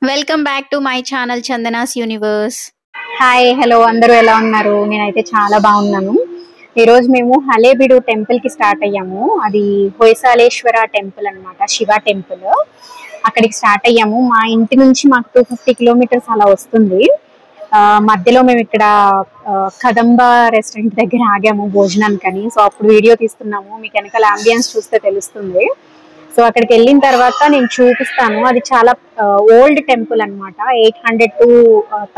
Welcome back to my channel Chandana's universe. Hi hello అందరూ ఎలా ఉన్నారు? నేనైతే చాలా బాగున్నాను. ఈరోజు మేము హలేబీడు టెంపుల్కి స్టార్ట్ అయ్యాము. అది హొయసాలేశ్వర టెంపుల్ అనమాట, శివ టెంపుల్. అక్కడికి స్టార్ట్ అయ్యాము. మా ఇంటి నుంచి మాకు 250 కిలోమీటర్స్ అలా వస్తుంది. మధ్యలో మేము ఇక్కడ కదంబ రెస్టారెంట్ దగ్గర ఆగాము భోజనానికని. సో అప్పుడు వీడియో తీస్తున్నాము, మీకు వెనకాల అంబియన్స్ చూస్తే తెలుస్తుంది. సో అక్కడికి వెళ్ళిన తర్వాత నేను చూపిస్తాను. అది చాలా ఓల్డ్ టెంపుల్ అనమాట. 800 to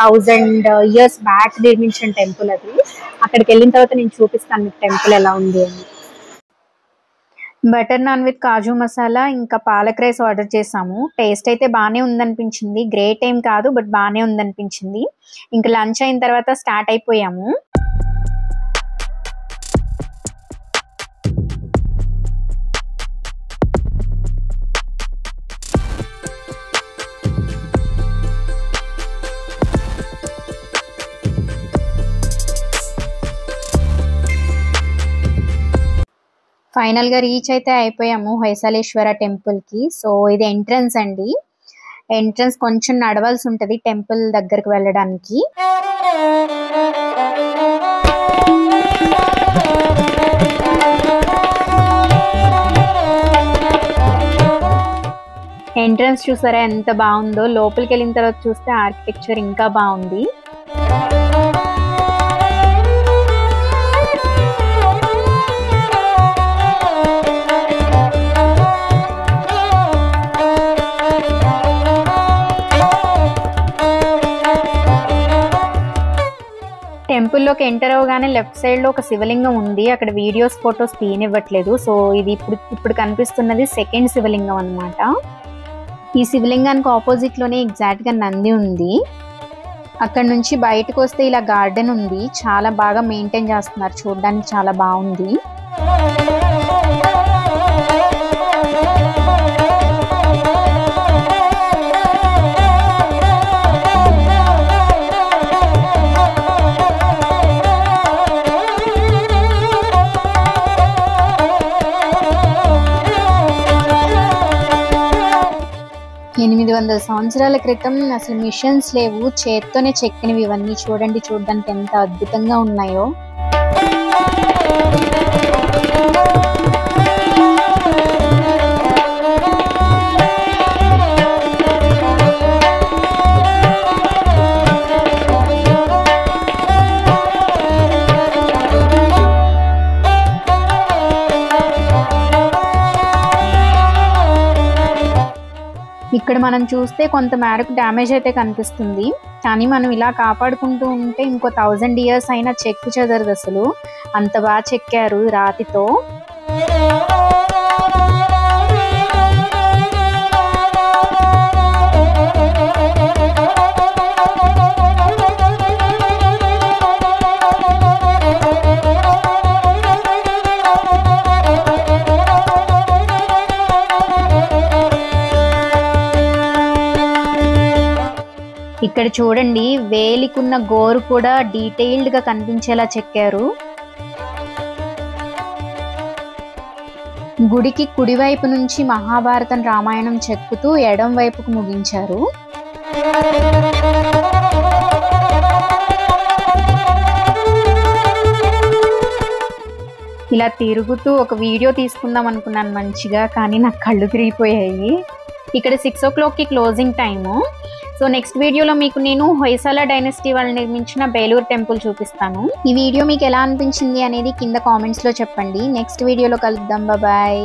1000 years బ్యాక్ నిర్మించిన టెంపుల్ అది. అక్కడికి వెళ్ళిన తర్వాత నేను చూపిస్తాను మీకు టెంపుల్ ఎలా ఉంది అని. బటర్ నాన్ విత్ కాజు మసాలా ఇంకా పాలక్ రైస్ ఆర్డర్ చేసాము. టేస్ట్ అయితే బాగానే ఉందనిపించింది. గ్రేట్ ఏం కాదు, బట్ బాగానే ఉందనిపించింది. ఇంకా లంచ్ అయిన తర్వాత స్టార్ట్ అయిపోయాము. ఫైనల్ గా రీచ్ అయితే అయిపోయాము హొయసాలేశ్వర టెంపుల్ కి. సో ఇది ఎంట్రన్స్ అండి. ఎంట్రన్స్ కొంచెం నడవాల్సి ఉంటది టెంపుల్ దగ్గరకు వెళ్ళడానికి. ఎంట్రన్స్ చూసారా ఎంత బాగుందో. లోపలికి వెళ్ళిన తర్వాత చూస్తే ఆర్కిటెక్చర్ ఇంకా బాగుంది. టెంపుల్లోకి ఎంటర్ అవగానే లెఫ్ట్ సైడ్ లో ఒక శివలింగం ఉంది. అక్కడ వీడియోస్ ఫొటోస్ తీయనివ్వట్లేదు. సో ఇది ఇప్పుడు కనిపిస్తున్నది సెకండ్ శివలింగం అన్నమాట. ఈ శివలింగానికి ఆపోజిట్ లోనే ఎగ్జాక్ట్ గా నంది ఉంది. అక్కడ నుంచి బయటకు వస్తే ఇలా గార్డెన్ ఉంది. చాలా బాగా మెయింటైన్ చేస్తున్నారు, చూడడానికి చాలా బాగుంది. ఎనిమిది 800 సంవత్సరాల క్రితం అసలు మిషన్స్ లేవు, చేత్తోనే చెక్కినవి ఇవన్నీ. చూడండి, చూడడానికి ఎంత అద్భుతంగా ఉన్నాయో. ఇక్కడ మనం చూస్తే కొంత మేరకు డ్యామేజ్ అయితే కనిపిస్తుంది. కానీ మనం ఇలా కాపాడుకుంటూ ఉంటే ఇంకో 1000 years అయినా చెక్కు చెదరదు. అసలు అంత బాగా చెక్కారు రాతితో. ఇక్కడ చూడండి, వేలికున్న గోరు కూడా డీటెయిల్డ్ గా కనిపించేలా చెక్కారు. గుడికి కుడివైపు నుంచి మహాభారతం రామాయణం చెక్కుతూ ఎడం వైపుకు ముగించారు. ఇలా తిరుగుతూ ఒక వీడియో తీసుకుందాం అనుకున్నాను మంచిగా, కానీ నాకు కళ్ళు తిరిగిపోయాయి. ఇక్కడ 6 o'clock కి క్లోజింగ్ టైము. సో నెక్స్ట్ వీడియోలో మీకు నేను హొయసాల డైనస్టీ వాళ్ళు నిర్మించిన బేలూరు టెంపుల్ చూపిస్తాను. ఈ వీడియో మీకు ఎలా అనిపించింది అనేది కింద కామెంట్స్ లో చెప్పండి. నెక్స్ట్ వీడియోలో కలుద్దాం. బాయ్.